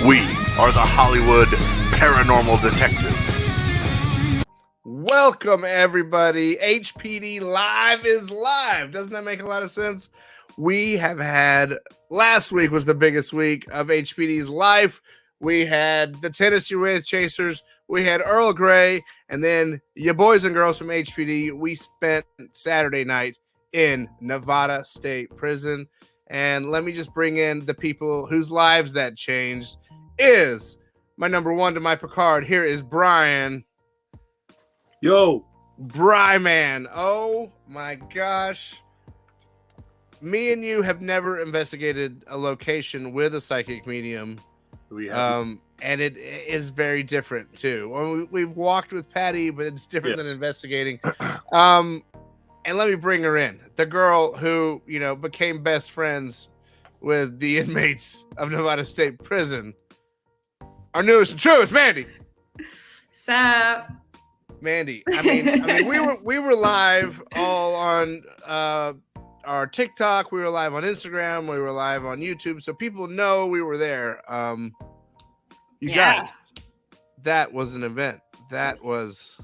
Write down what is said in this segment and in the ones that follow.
We are the Hollywood Paranormal Detectives. Welcome, everybody. HPD Live is live. Doesn't that make a lot of sense? We have had, last week was the biggest week of HPD's life. We had the Tennessee Wraith Chasers. We had Earl Grey. And then your boys and girls from HPD, we spent Saturday night in Nevada State Prison. And let me just bring in the people whose lives that changed. Is my number one to my Picard. Here is Brian. Yo, Bryman. Oh my gosh. Me and you have never investigated a location with a psychic medium. And it is very different too. Well, we've walked with Patty, but it's different than investigating. And let me bring her in. The girl who, became best friends with the inmates of Nevada State Prison. Our newest and truest, Mandy. Sup? Mandy, I mean, we were live all on our TikTok. We were live on Instagram. We were live on YouTube, so people know we were there. You guys, that was an event. It was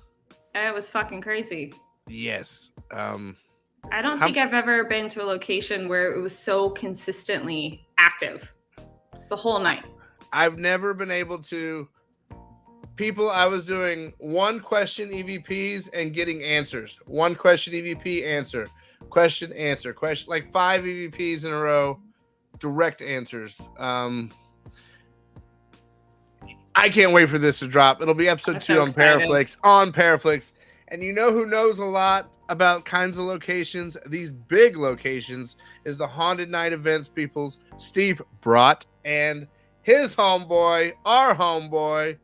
fucking crazy. Yes. I don't think I've ever been to a location where it was so consistently active the whole night. I've never been able to. I was doing one question EVPs and getting answers. One question EVP answer. Question answer. Question, like 5 EVPs in a row. Direct answers. I can't wait for this to drop. It'll be episode 2 on Paraflix. And you know who knows a lot about kinds of locations, these big locations, is the Haunted Night Events people's Steve Brott and his homeboy, our homeboy,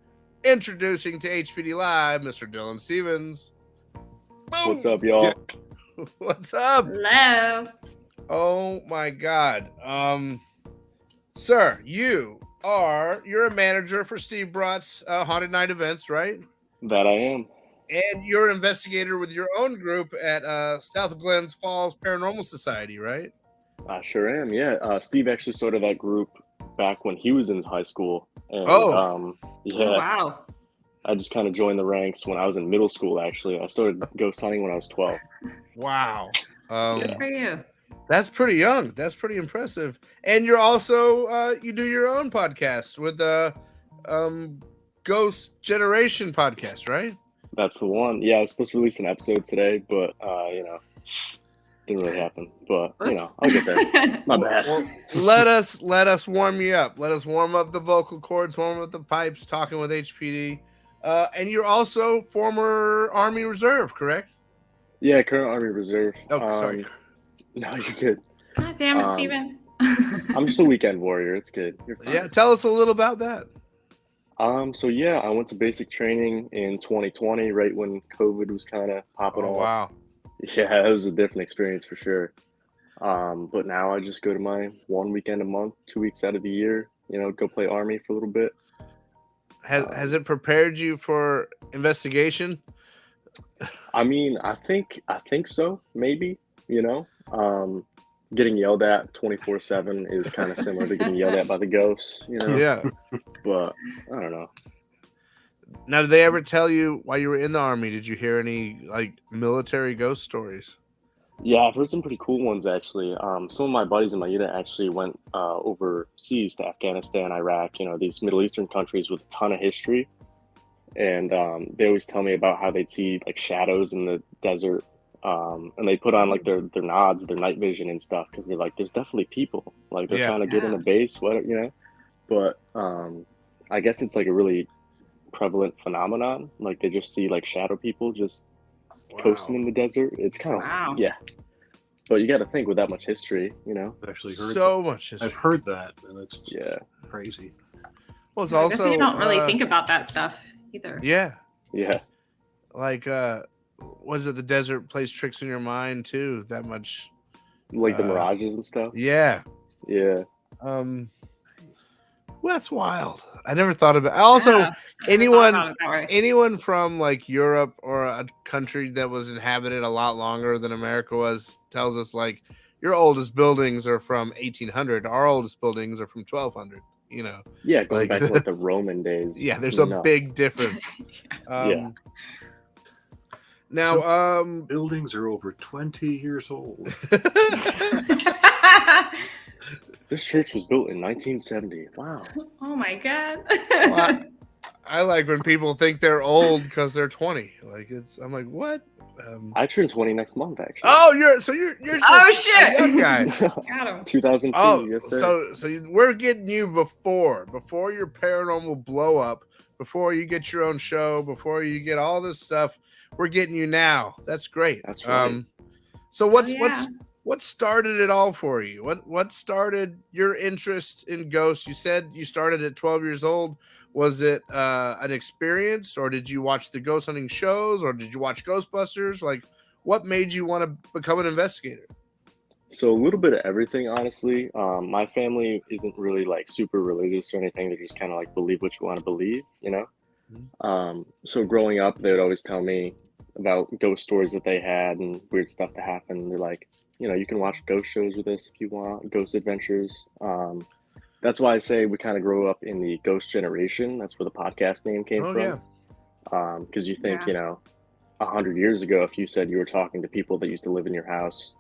introducing to HPD Live, Mr. Dylan Stevens. Boom. What's up, y'all? What's up? Hello. Oh my God. Sir, you're a manager for Steve Brott's Haunted Night Events, right? That I am. And you're an investigator with your own group at South Glens Falls Paranormal Society, right? I sure am, yeah. Steve actually started that group back when he was in high school. And, Wow. I just kind of joined the ranks when I was in middle school, actually. I started ghost hunting when I was 12. Wow. Good for you. That's pretty young. That's pretty impressive. And you're also, you do your own podcast with the Ghost Generation podcast, right? That's the one. Yeah, I was supposed to release an episode today, but, didn't really happen. But, I'll get there. My bad. Well, let us warm you up. Let us warm up the vocal cords, warm up the pipes, talking with HPD. And you're also former Army Reserve, correct? Yeah, current Army Reserve. Oh, sorry. No, you're good. God damn it, Steven. I'm just a weekend warrior. It's good. You're fine. Yeah, tell us a little about that. I went to basic training in 2020, right when COVID was kind of popping off. Wow. Yeah, it was a different experience for sure. But now I just go to my 1 weekend a month, 2 weeks out of the year, go play Army for a little bit. Has it prepared you for investigation? I mean, I think so, maybe, getting yelled at 24/7 is kind of similar to getting yelled at by the ghosts, Yeah. But I don't know. Now, did they ever tell you while you were in the Army, did you hear any military ghost stories? Yeah, I've heard some pretty cool ones, actually. Some of my buddies in my unit actually went overseas to Afghanistan, Iraq, these Middle Eastern countries with a ton of history. And they always tell me about how they'd see shadows in the desert. And they put on their nods, their night vision and stuff, because they're like, there's definitely people. They're trying to get in the base, But I guess it's a really prevalent phenomenon. They just see shadow people just coasting in the desert. It's kind of yeah. But you got to think with that much history, I've actually heard much history. I've heard that, and it's crazy. Well, it's I also guess you don't really think about that stuff either. Yeah. Yeah. Was it the desert plays tricks in your mind too? That much Like the mirages and stuff. Yeah. Yeah. Well, that's wild. I never thought about. Also, anyone from like Europe or a country that was inhabited a lot longer than America was tells us like your oldest buildings are from 1800. Our oldest buildings are from 1200. You know. Yeah, going like, back to like the Roman days. Yeah, there's a big difference. Yeah. Now, buildings are over 20 years old. This church was built in 1970. Wow. Oh my god. Well, I like when people think they're old because they're 20. Like I'm like, what? I turn 20 next month, actually. Oh, you're just a young guy. Got him. 2002. Oh, yes, sir. so we're getting you before your paranormal blow up, before you get your own show, before you get all this stuff. We're getting you now. That's great. That's right. So what started it all for you? What started your interest in ghosts? You said you started at 12 years old. Was it an experience, or did you watch the ghost hunting shows, or did you watch Ghostbusters? Like, what made you want to become an investigator? So a little bit of everything, honestly. My family isn't really like super religious or anything. They just kind of like believe what you want to believe, you know? Mm-hmm. So growing up, they would always tell me about ghost stories that they had and weird stuff that happened. They're like, you know, you can watch ghost shows with us if you want, ghost adventures. That's why I say we kind of grew up in the ghost generation. That's where the podcast name came from. Yeah. Because you think, you know, 100 years ago, if you said you were talking to people that used to live in your house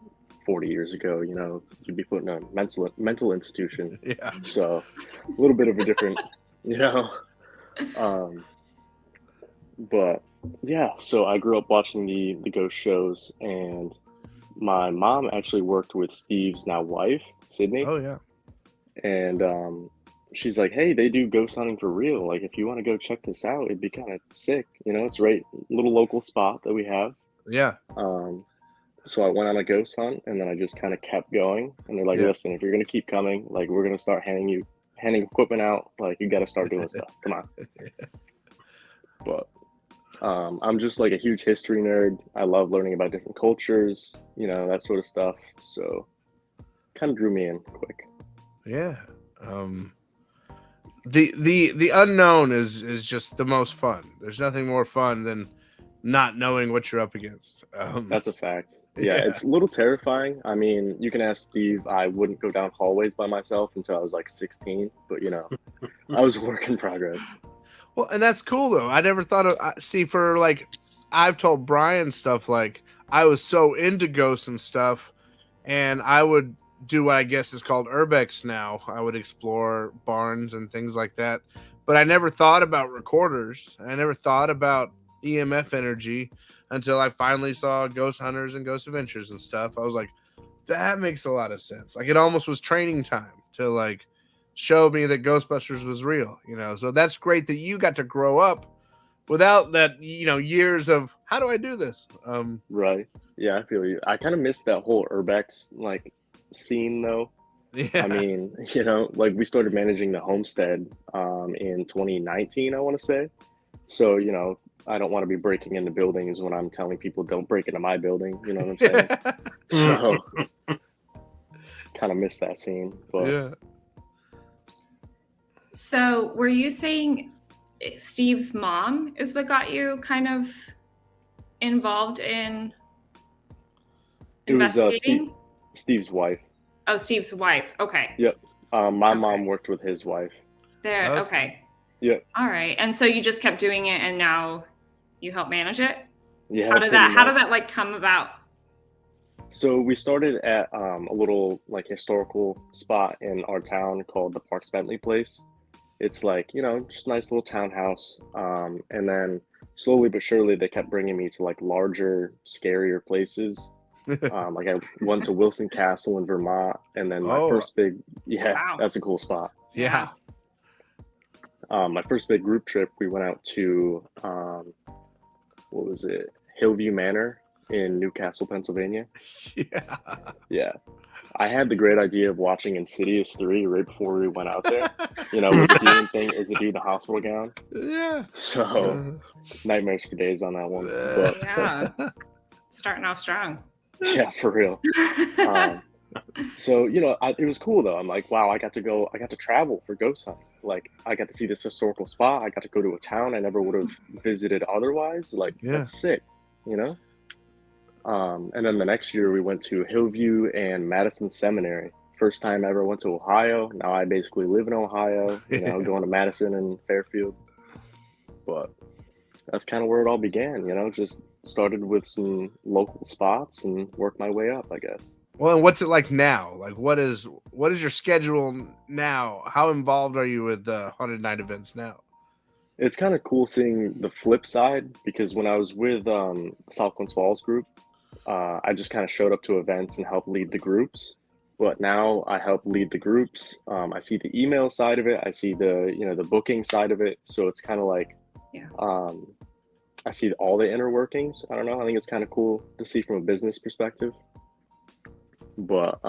40 years ago, you know, you'd be put in a mental institution. Yeah. So a little bit of a different, you know. But yeah, so I grew up watching the ghost shows, and my mom actually worked with Steve's now wife, Sydney. Oh yeah. And she's like, hey, they do ghost hunting for real. Like, if you want to go check this out, it'd be kind of sick. You know, it's right, little local spot that we have. Yeah. So I went on a ghost hunt, and then I just kind of kept going. And they're like, listen, if you're gonna keep coming, like, we're gonna start handing equipment out. Like, you got to start doing stuff. Come on. But I'm just like a huge history nerd. I love learning about different cultures, you know, that sort of stuff. So kind of drew me in quick. Yeah. The unknown is just the most fun. There's nothing more fun than not knowing what you're up against. That's a fact. Yeah, it's a little terrifying. I mean, you can ask Steve. I wouldn't go down hallways by myself until I was like 16, but you know, I was a work in progress. Well, and that's cool though. I never thought of for like, I've told Brian stuff like I was so into ghosts and stuff, and I would do what I guess is called urbex now. I would explore barns and things like that, but I never thought about recorders. I never thought about EMF energy until I finally saw Ghost Hunters and Ghost Adventures and stuff. I was like, that makes a lot of sense. Like, it almost was training time to like show me that Ghostbusters was real, you know. So that's great that you got to grow up without that, you know, years of how do I do this? Right. Yeah, I feel you. I kind of missed that whole urbex like scene though. Yeah. I mean, you know, like we started managing the homestead in 2019, I want to say. So, you know, I don't want to be breaking into buildings when I'm telling people don't break into my building. You know what I'm saying? So, kind of missed that scene. But yeah. So, were you saying Steve's mom is what got you kind of involved in investigating? It was Steve's wife. Oh, Steve's wife. Okay. Yep. My mom worked with his wife. There. Okay. Yep. All right. And so you just kept doing it, and now you help manage it? Yeah. How did that like come about? So we started at a little like historical spot in our town called the Parks Bentley Place. It's like, you know, just a nice little townhouse. And then slowly but surely they kept bringing me to like larger, scarier places. Like I went to Wilson Castle in Vermont, and then my first big, that's a cool spot. Yeah. My first big group trip, we went out to, what was it? Hillview Manor in Newcastle, Pennsylvania. Yeah. Yeah. I had the great idea of watching Insidious 3 right before we went out there. You know, where the demon thing is a dude in the hospital gown. Yeah. So, nightmares for days on that one. But, yeah. Starting off strong. Yeah, for real. So, it was cool though. I'm like, wow, I got to travel for ghost hunting. Like, I got to see this historical spot. I got to go to a town I never would have visited otherwise. Like, Yeah. that's sick, you know? And then the next year we went to Hillview and Madison Seminary. First time I ever went to Ohio. Now I basically live in Ohio, going to Madison and Fairfield. But that's kind of where it all began, just started with some local spots and worked my way up, I guess. Well, and what's it like now? Like, what is your schedule now? How involved are you with the Haunted Night events now? It's kind of cool seeing the flip side, because when I was with South Glens Falls group, I just kind of showed up to events and helped lead the groups. But now I help lead the groups. I see the email side of it. I see the booking side of it. So it's kind of like, I see all the inner workings. I don't know. I think it's kind of cool to see from a business perspective. But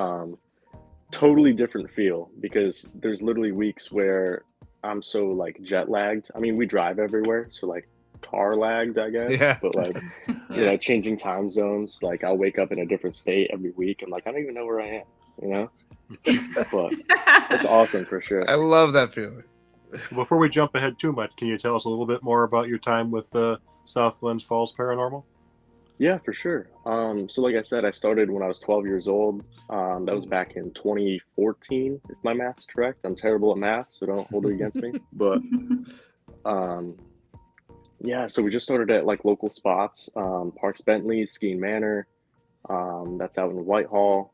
totally different feel, because there's literally weeks where I'm so like jet lagged. I mean, we drive everywhere, so like car lagged, I guess. Yeah. But like, changing time zones. Like, I'll wake up in a different state every week. I'm like, I don't even know where I am, But it's awesome for sure. I love that feeling. Before we jump ahead too much, can you tell us a little bit more about your time with South Glens Falls Paranormal? Yeah, for sure. So like I said, I started when I was 12 years old. That was back in 2014, if my math's correct. I'm terrible at math, so don't hold it against me. But yeah, so we just started at like local spots, Parks Bentley, Skeen Manor, that's out in Whitehall,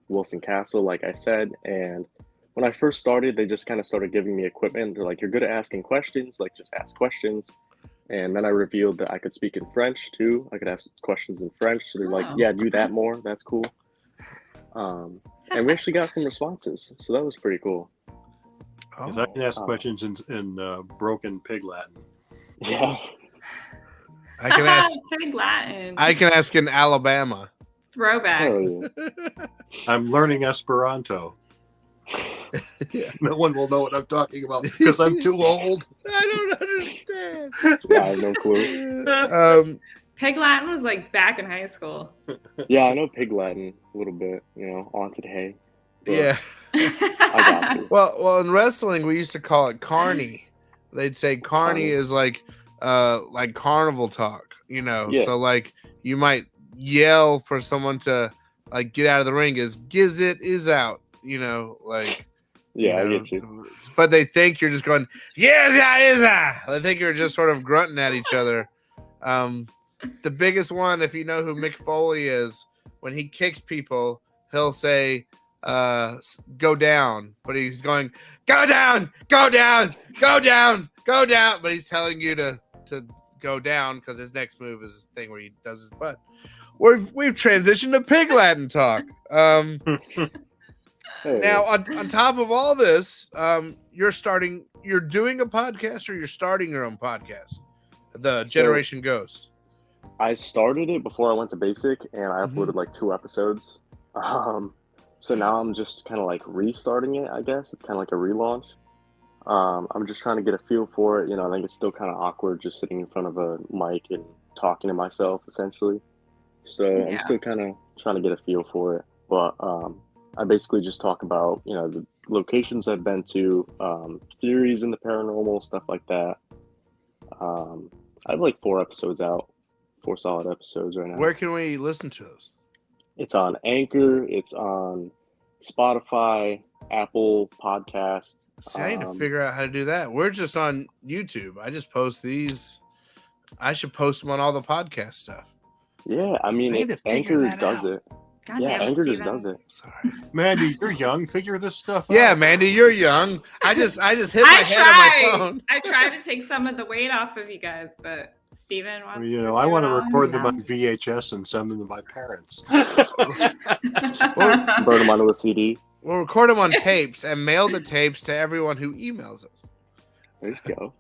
Wilson Castle, like I said. And when I first started, they just kind of started giving me equipment. They're like, you're good at asking questions, like just ask questions. And then I revealed that I could speak in French too. I could ask questions in French. So they're like, yeah, do that more. That's cool. And we actually got some responses. So that was pretty cool. Because I can ask questions in broken pig Latin. Yeah. I can ask Pig Latin. I can ask in Alabama. Throwback. Oh, yeah. I'm learning Esperanto. Yeah. No one will know what I'm talking about because I'm too old. I don't understand. Yeah, I have no clue. Pig Latin was like back in high school. Yeah, I know Pig Latin a little bit, haunted hay. But Yeah. I got you. Well, in wrestling, we used to call it carny. They'd say carny is like carnival talk, Yeah. So like you might yell for someone to like get out of the ring as Gizzit is out, like. Yeah, I get you. But they think you're just going, yes, yeah, is that? They think you're just sort of grunting at each other. The biggest one, if you know who Mick Foley is, when he kicks people, he'll say, go down. But he's going, go down, go down, go down, go down. But he's telling you to go down because his next move is this thing where he does his butt. We've transitioned to Pig Latin talk. Now, on top of all this, you're doing a podcast, or you're starting your own podcast, The Generation Ghost. I started it before I went to basic, and I uploaded like 2 episodes. So now I'm just kind of like restarting it, I guess. It's kind of like a relaunch. I'm just trying to get a feel for it. I think it's still kind of awkward just sitting in front of a mic and talking to myself, essentially. So I'm still kind of trying to get a feel for it. But I basically just talk about, the locations I've been to, theories in the paranormal, stuff like that. I have like 4 episodes out, 4 solid episodes right now. Where can we listen to those? It's on Anchor. It's on Spotify, Apple Podcast. See, I need to figure out how to do that. We're just on YouTube. I just post these. I should post them on all the podcast stuff. Yeah, I mean, Anchor does it. God Yeah, damn it, Anchor just Steven. does it. Sorry. Mandy, you're young. Figure this stuff out. Yeah, Mandy, you're young. I just hit my head on my phone. I tried to take some of the weight off of you guys, but Steven wants to I want to do it record all them on himself. VHS and send them to my parents. Burn them onto a CD. We'll record them on tapes and mail the tapes to everyone who emails us. There you go.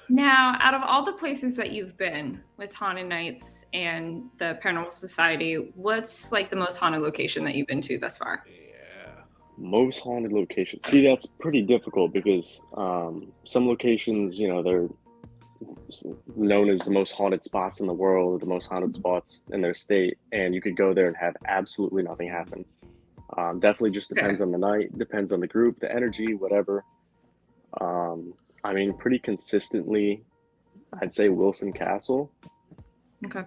Now, out of all the places that you've been with Haunted Nights and the Paranormal Society, what's like the most haunted location that you've been to thus far? Yeah. Most haunted locations. See, that's pretty difficult because some locations, they're known as the most haunted spots in the world, the most haunted spots in their state, and you could go there and have absolutely nothing happen. Definitely just depends on the night, depends on the group, the energy, whatever. I mean, pretty consistently, I'd say Wilson Castle. Okay.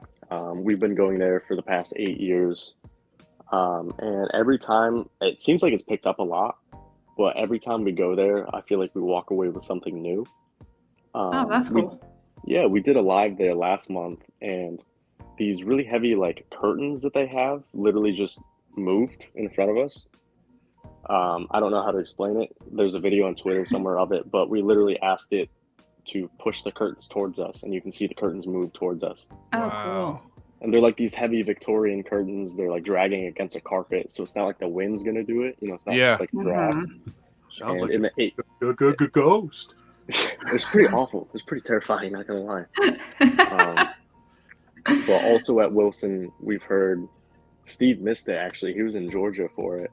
We've been going there for the past 8 years. And every time, it seems like it's picked up a lot, but every time we go there, I feel like we walk away with something new. Oh, that's cool. We did a live there last month, and these really heavy like curtains that they have literally just moved in front of us. I don't know how to explain it. There's a video on Twitter somewhere of it, but we literally asked it to push the curtains towards us, and you can see the curtains move towards us. Oh, cool. And they're like these heavy Victorian curtains. They're like dragging against a carpet, so it's not like the wind's gonna do it. You know, it's not just like a draft. Sounds And like a ghost. It was pretty awful. It was pretty terrifying, not gonna lie. But also at Wilson, we've heard Steve missed it actually. He was in Georgia for it.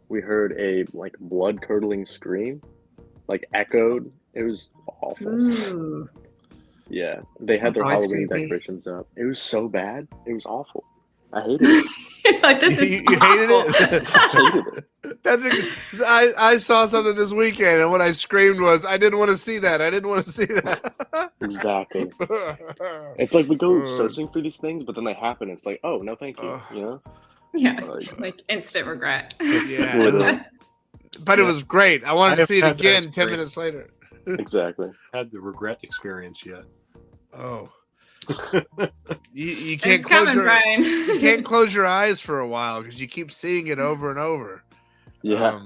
We heard a like blood curdling scream, like echoed. It was awful. Ooh. Yeah, they had That's their always Halloween creepy. decorations up. It was so bad. It was awful. I hated it. Like, this is You hated it? I hated it. I saw something this weekend, and what I screamed was, "I didn't want to see that. I didn't want to see that." Exactly. It's like we go searching for these things, but then they happen. It's like, oh no, thank you. You know? Yeah, like instant regret. Yeah, it was, but it was great. I wanted to see it have had that again 10 experience. minutes later. Exactly. Had the regret experience yet? Oh, you can't It's close coming, your Brian. you can't close your eyes for a while because you keep seeing it over and over. Yeah.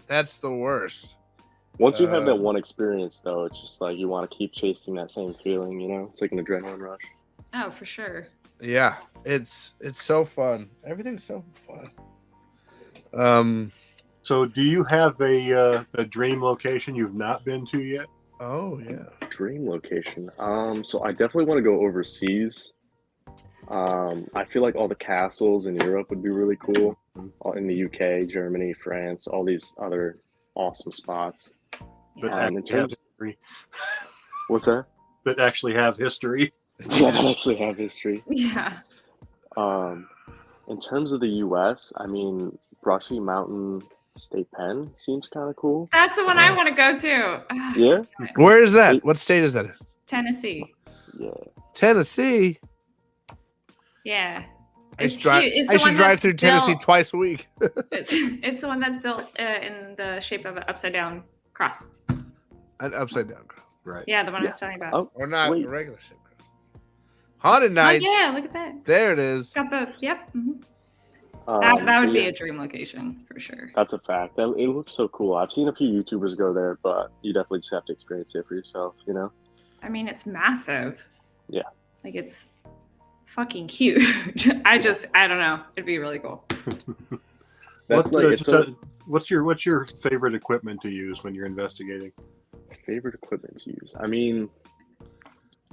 That's the worst. Once you have that one experience, though, it's just like you want to keep chasing that same feeling. You know, it's like an adrenaline rush. Oh, for sure. Yeah, it's so fun. Everything's so fun. So, do you have a dream location you've not been to yet? Oh yeah. Dream location. So I definitely want to go overseas. I feel like all the castles in Europe would be really cool. In the UK, Germany, France, all these other awesome spots. But In actually have terms, history. what's that? That actually have history. Yeah, they actually have history. Yeah. In terms of the US, I mean, Brushy Mountain State Pen seems kind of cool. That's the one I want to go to. Yeah, Where is that? What state is that in? Tennessee. yeah. Tennessee. Yeah. I It's should drive, cute. It's I the should one drive that's through Tennessee built- twice a week. It's the one that's built in the shape of an upside down cross. An upside down cross. Right. Yeah, the one I was telling you about. Oh, Or not Wait. a regular shape cross. Haunted Oh, Nights. yeah, look at that. There it is. Got both. Yep. Mhm. um, That would but be yeah, a dream location for sure. That's a fact. It looks so cool. I've seen a few YouTubers go there, but you definitely just have to experience it for yourself. You know? I mean, it's massive. Yeah. Like, it's fucking huge. I don't know. It'd be really cool. That's like it's so, What's your favorite equipment to use when you're investigating? favorite equipment to use. I mean,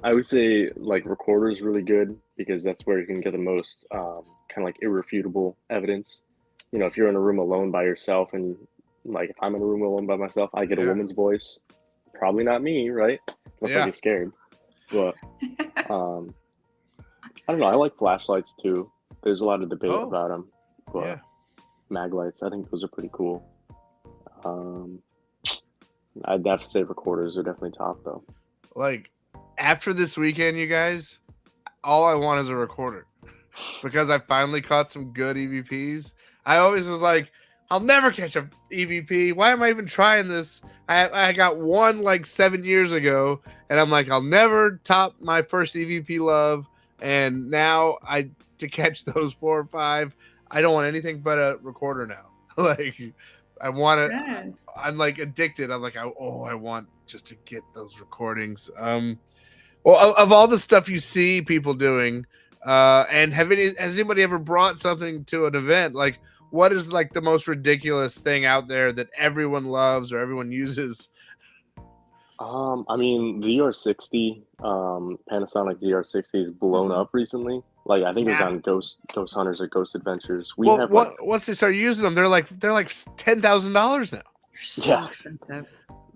I would say like recorder is really good because that's where you can get the most kind of like irrefutable evidence. You know, if you're in a room alone by yourself, and like if I'm in a room alone by myself, I get a Yeah. woman's voice. Probably not me, right? Unless I Yeah. get scared. But I don't know. I like flashlights too. There's a lot of debate Oh. about them, but Yeah. mag lights, I think those are pretty cool. I'd have to say recorders are definitely top though. Like after this weekend, you guys, all I want is a recorder because I finally caught some good EVPs. I always was like, I'll never catch a EVP. Why am I even trying this? I got one like 7 years ago, and I'm like, I'll never top my first EVP love. And now to catch those 4 or 5, I don't want anything but a recorder now. Like I want it. Good. I'm like addicted. I'm like, I want just to get those recordings. Well, of all the stuff you see people doing, and has anybody ever brought something to an event? Like, what is like the most ridiculous thing out there that everyone loves or everyone uses? I mean, the DR60, Panasonic DR60 is blown up recently. Like I think it was Yeah. on Ghost Hunters or Ghost Adventures. Once they start using them, they're like $10,000 now. So Yeah. expensive.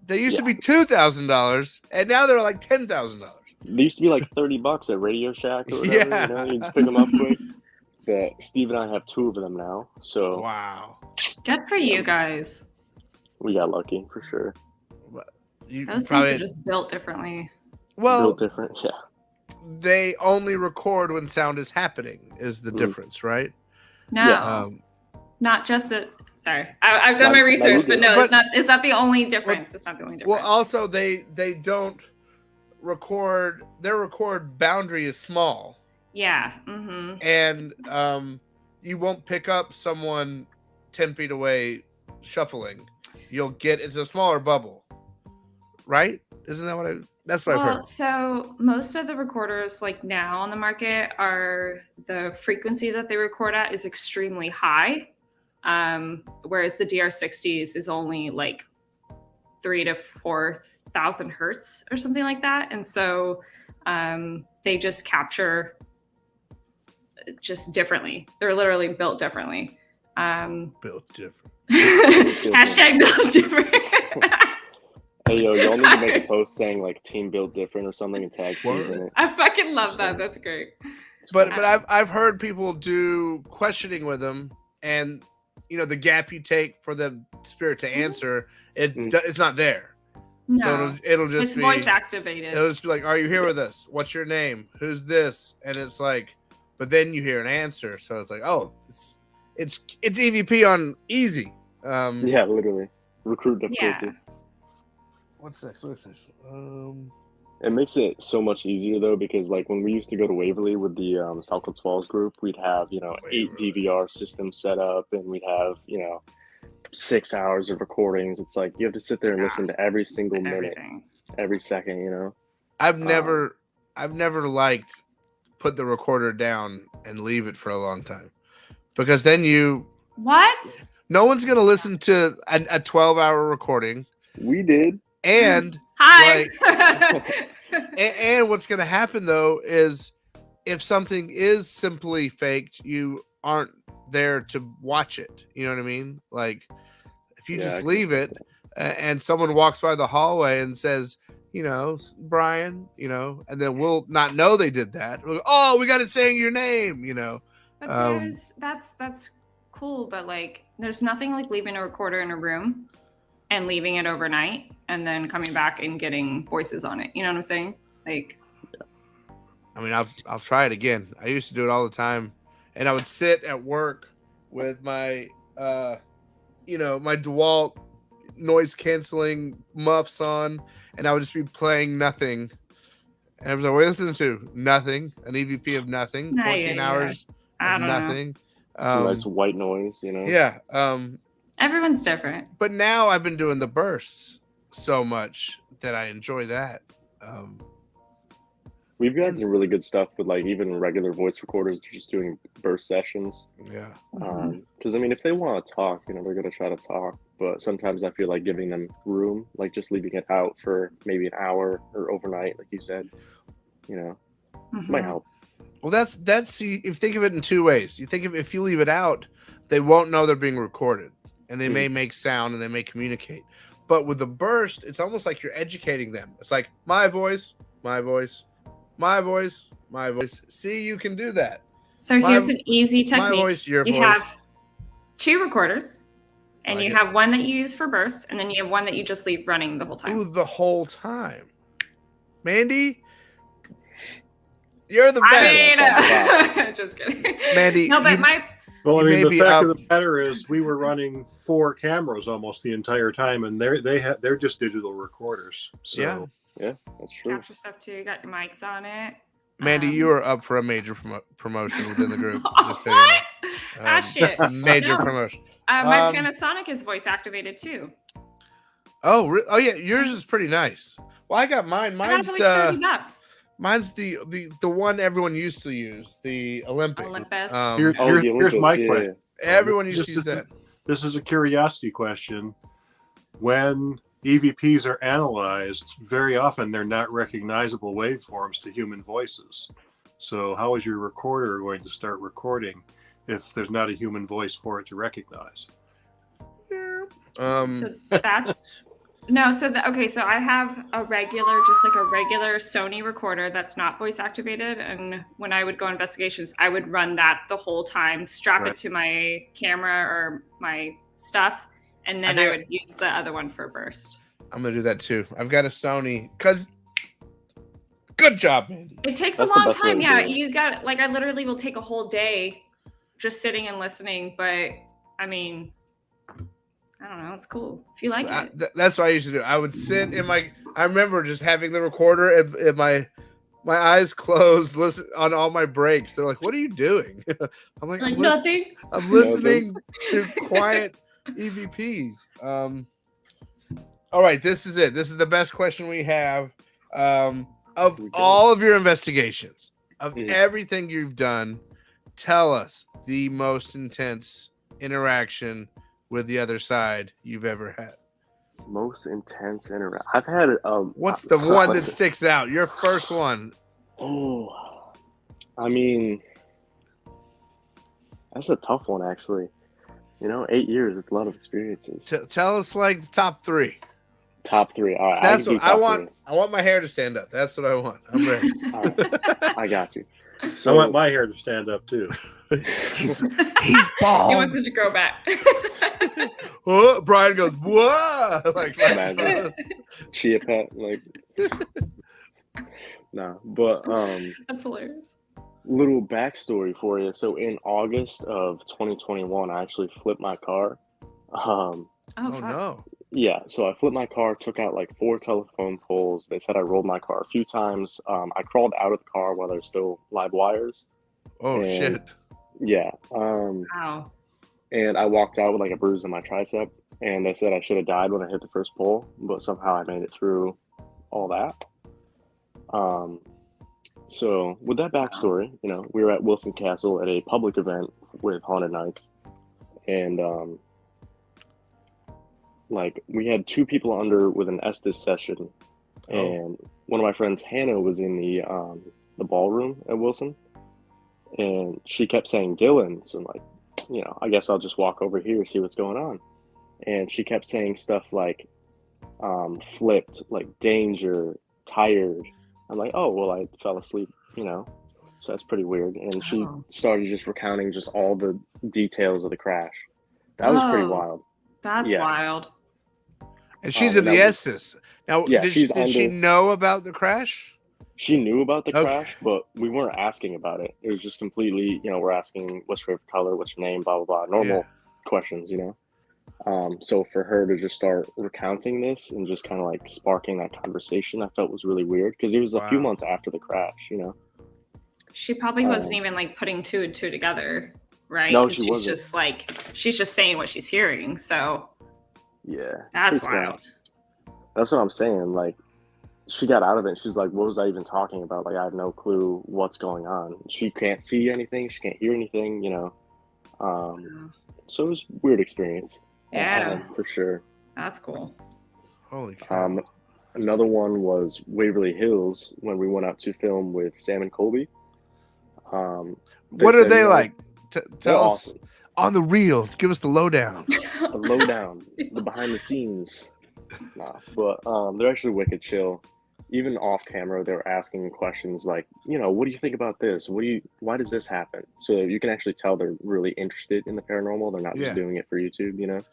They used to be $2,000, and now they're like $10,000. They used to be like $30 at Radio Shack or whatever. Yeah. You know, you just pick them up quick. But Steve and I have 2 of them now, so Wow. Good for you guys. we got lucky for sure. You Those probably, things are just built differently. well, Real different, yeah. they only record when sound is happening. Is the difference, right? No, Yeah. not just that. Sorry, I've done my Not- research, but no, but- it's not. It's not the only difference. It's not the only difference. Well, also they don't record. Their record boundary is small. yeah. Mm-hmm. And you won't pick up someone 10 feet away shuffling. You'll get, it's a smaller bubble, right? Isn't that what that's what I've Well, heard. so most of the recorders like now on the market are the frequency that they record at is extremely high, whereas the DR60s is only like 3,000 to 4,000 hertz or something like that, and so they just capture just differently. They're literally built differently. Built different. Hashtag built different. Hey, yo, y'all need to make a post saying like "Team Built Different" or something and tag Steve in it. I fucking love that. That's great. But I've heard people do questioning with them, and you know the gap you take for the spirit to answer, it's not there. No, So it'll just it's be voice activated. It'll just be like, "Are you here with us? What's your name? Who's this?" And it's like, but then you hear an answer, so it's like, oh, it's EVP on easy. Yeah, literally. Recruit difficulty. Yeah. What's next? It makes it so much easier though, because like when we used to go to Waverly with the Southwoods Falls group, we'd have 8 DVR systems set up, and we'd have 6 hours of recordings. It's like you have to sit there and listen to every single minute, every second. I've never liked put the recorder down and leave it for a long time, because then What? no one's gonna listen to a 12-hour recording. We did. And Hi. and what's going to happen though is if something is simply faked, you aren't there to watch it. You know what I mean? Like if you just leave it and someone walks by the hallway and says, Brian, and then we'll not know they did that. We'll go, oh, we got it saying your name, But that's cool, but like there's nothing like leaving a recorder in a room and leaving it overnight and then coming back and getting voices on it. You know what I'm saying? Like, I mean, I'll try it again. I used to do it all the time, and I would sit at work with my, my DeWalt noise canceling muffs on, and I would just be playing nothing. And I was like, "What are you listening to? Nothing. An EVP of nothing. 14 hours of nothing. Nice white noise, Yeah. Everyone's different. But now I've been doing the bursts so much that I enjoy that. We've got some really good stuff with like even regular voice recorders just doing burst sessions. Yeah. Because if they want to talk, they're going to try to talk. But sometimes I feel like giving them room, like just leaving it out for maybe an hour or overnight, like you said, might help. Well, that's if you think of it in two ways. You think if you leave it out, they won't know they're being recorded, and they may make sound and they may communicate. But with the burst, it's almost like you're educating them. It's like my voice, my voice, my voice, my voice. See, you can do that. So here's an easy technique. My voice, your you voice. have 2 recorders, and you have one that you use for bursts, and then you have one that you just leave running the whole time. Ooh, the whole time. Mandy, you're the best. Just kidding. Mandy, no, but Well, You the fact of the matter is, we were running 4 cameras almost the entire time, and they're just digital recorders. So yeah, that's true. capture stuff too. You got your mics on it. Mandy, you are up for a major promotion within the group. Just so What? you know. Shit. Major No. promotion. My Panasonic is voice activated too. Oh yeah, yours is pretty nice. Well, I got mine. I got it for like $30. Mine's the one everyone used to use, the Olympic. Olympus. here's Olympus, my yeah. question. Everyone used to use that. This is a curiosity question. When EVPs are analyzed, very often they're not recognizable waveforms to human voices. So how is your recorder going to start recording if there's not a human voice for it to recognize? So that's No, so I have a regular, just like a regular Sony recorder that's not voice activated, and when I would go on investigations, I would run that the whole time, strap Right. it to my camera or my stuff, and then I would use the other one for burst. I'm gonna do that too. I've got a Sony, cause good job, Mandy. It takes That's a the long best way time. to Yeah, do it. you got like I literally will take a whole day just sitting and listening, but I mean, I don't know. It's cool if you like it. That's what I used to do. I would sit in my. I remember just having the recorder and my eyes closed, listen on all my breaks. They're like, "What are you doing?" I'm like, Like I'm nothing. I'm listening to quiet EVPs. All right, this is it. This is the best question we have. Of all of your investigations, of everything you've done, tell us the most intense interaction with the other side you've ever had. Most intense interaction. I've had. What's the one that sticks out? Your first one. Oh, I mean, that's a tough one, actually. 8 years. It's a lot of experiences. Tell us like the top three. Top three. All right. That's what I want. I want my hair to stand up. That's what I want. I'm ready. All right, I got you. So I want my hair to stand up too. He's bald. He wants it to grow back. Oh, Brian goes, whoa! Like Imagine. Chia pet, like. Nah, but That's hilarious. little backstory for you. So in August of 2021, I actually flipped my car. Oh, Oh fuck. no. Yeah, so I flipped my car, took out like 4 telephone poles. They said I rolled my car a few times. I crawled out of the car while there's still live wires. Oh And- shit. Yeah. Wow. And I walked out with like a bruise on my tricep. And they said I should have died when I hit the first pole, but somehow I made it through all that. So with that backstory, we were at Wilson Castle at a public event with Haunted Nights. And like we had 2 people under with an Estes session, and one of my friends, Hannah, was in the ballroom at Wilson, and she kept saying Dylan. So I'm like, I guess I'll just walk over here see what's going on. And she kept saying stuff like flipped, like danger, tired. I'm like, oh well, I fell asleep, so that's pretty weird. And she started just recounting just all the details of the crash. That was pretty wild. That's wild. And she's in the Estes. Now, Yeah, did she's she under- know about the crash? She knew about the Okay. crash, but we weren't asking about it. It was just completely, we're asking what's your favorite color, what's your name, blah, blah, blah. Normal questions, So for her to just start recounting this and just kind of like sparking that conversation, I felt was really weird because it was a few months after the crash, She probably wasn't even like putting 2 and 2 together, right? No, 'Cause she wasn't. she's just saying what she's hearing. So Yeah. that's pretty wild. sad. That's what I'm saying. Like, she got out of it and she's like, what was I even talking about? Like, I have no clue what's going on. She can't see anything. She can't hear anything, So it was a weird experience. Yeah. For sure. That's cool. Holy cow. Another one was Waverly Hills when we went out to film with Sam and Colby. What are said, they like? they're Tell us awesome. on the reel. Give us the lowdown. The lowdown, the behind the scenes. Nah, but they're actually wicked chill. Even off camera, they were asking questions like, what do you think about this? Why does this happen? So you can actually tell they're really interested in the paranormal. They're not just doing it for YouTube,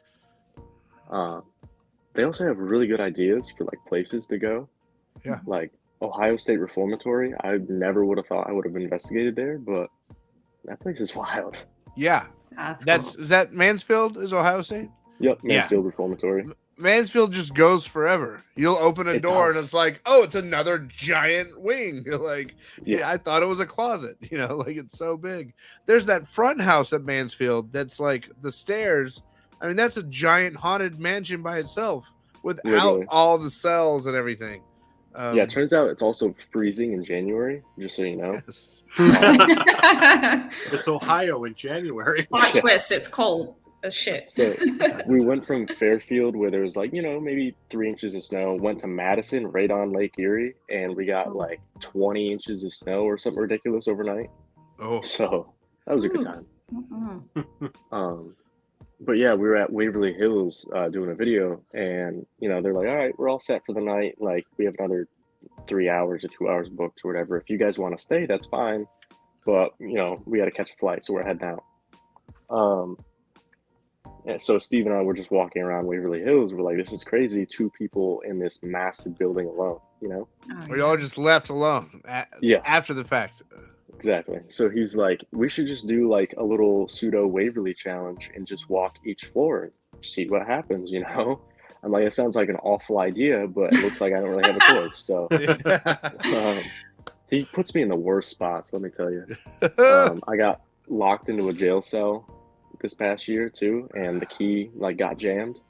They also have really good ideas for like places to go. Yeah. Like Ohio State Reformatory. I never would have thought I would have investigated there, but that place is wild. Yeah. Is that Mansfield? Is Ohio State? Yep, Mansfield Reformatory. Mansfield just goes forever. You'll open a door does. and it's like, oh, it's another giant wing. Like, I thought it was a closet. Like it's so big. There's that front house at Mansfield that's like the stairs. I mean, that's a giant haunted mansion by itself without Literally. all the cells and everything. It turns out it's also freezing in January, just so you know. Yes. It's Ohio in January. Plot twist, it's cold as shit. So we went from Fairfield, where there was like, maybe 3 inches of snow, went to Madison, right on Lake Erie, and we got like 20 inches of snow or something ridiculous overnight. Oh, So that was a good time. Mhm. but yeah, we were at Waverly Hills doing a video, and they're like, all right, we're all set for the night. Like, we have another 3 hours or 2 hours booked or whatever. If you guys want to stay, that's fine. But we had to catch a flight, so we're heading out. Yeah, so Steve and I were just walking around Waverly Hills. We're like, this is crazy. 2 people in this massive building alone. Oh, We all just left alone Yeah. after the fact. Exactly. So he's like, we should just do like a little pseudo Waverly challenge and just walk each floor and see what happens, I'm like, it sounds like an awful idea, but it looks like I don't really have a choice. So he puts me in the worst spots, let me tell you. I got locked into a jail cell this past year too, and the key like got jammed.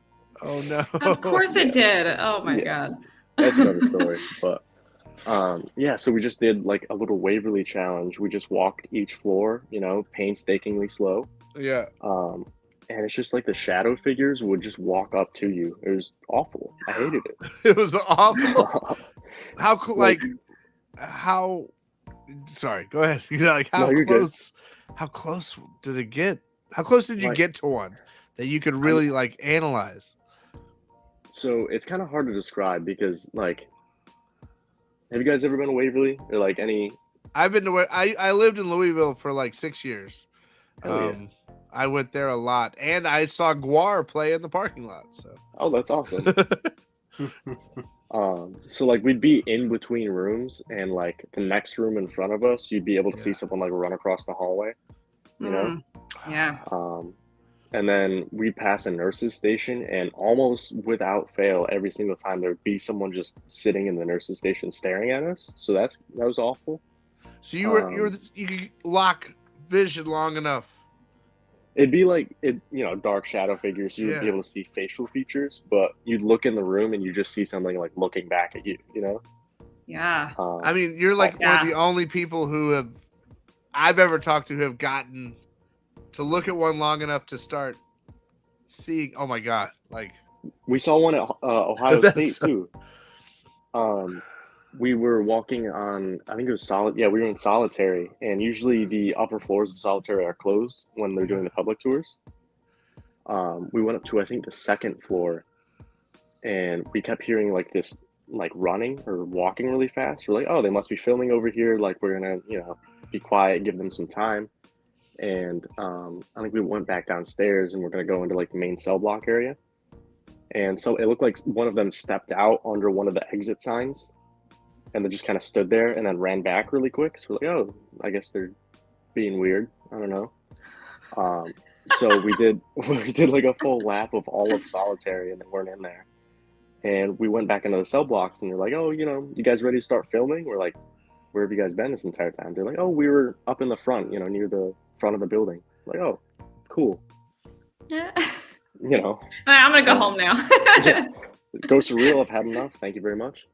Oh no. Of course it did. Oh my God. That's another story. But so we just did like a little Waverly challenge. We just walked each floor, painstakingly slow. Yeah. And it's just like the shadow figures would just walk up to you. It was awful. I hated it. It was awful. How sorry, go ahead. Like how No, close how close did it get? How close did you get to one that you could really like analyze? So it's kind of hard to describe because like, have you guys ever been to Waverly or like any? I've been to I lived in Louisville for like 6 years. Yeah. I went there a lot, and I saw Guar play in the parking lot. So Oh, that's awesome. So like we'd be in between rooms, and like the next room in front of us, you'd be able to see someone like run across the hallway. Yeah. And then we'd pass a nurse's station, and almost without fail, every single time there'd be someone just sitting in the nurse's station staring at us. So that was awful. So you could lock vision long enough. It'd be like dark shadow figures. You would be able to see facial features, but you'd look in the room and you just see something like looking back at you. Yeah. I mean, you're like one of the only people I've ever talked to who have gotten to look at one long enough to start seeing. Oh my God! Like we saw one at Ohio State too. We were walking on, I think it was solid. Yeah, we were in Solitary, and usually the upper floors of Solitary are closed when they're doing the public tours. We went up to, I think, the second floor, and we kept hearing like this, like running or walking really fast. We're like, oh, they must be filming over here. Like we're gonna, be quiet, give them some time. And I think we went back downstairs, and we're gonna go into like the main cell block area. And so it looked like one of them stepped out under one of the exit signs. And then just kind of stood there and then ran back really quick. So we're like, oh, I guess they're being weird. I don't know. So we did like a full lap of all of Solitary, and they weren't in there. And we went back into the cell blocks, and they're like, oh, you guys ready to start filming? We're like, where have you guys been this entire time? They're like, oh, we were up in the front, near the front of the building. Like, oh, cool. Yeah. I'm gonna go home now. Go surreal. I've had enough. Thank you very much.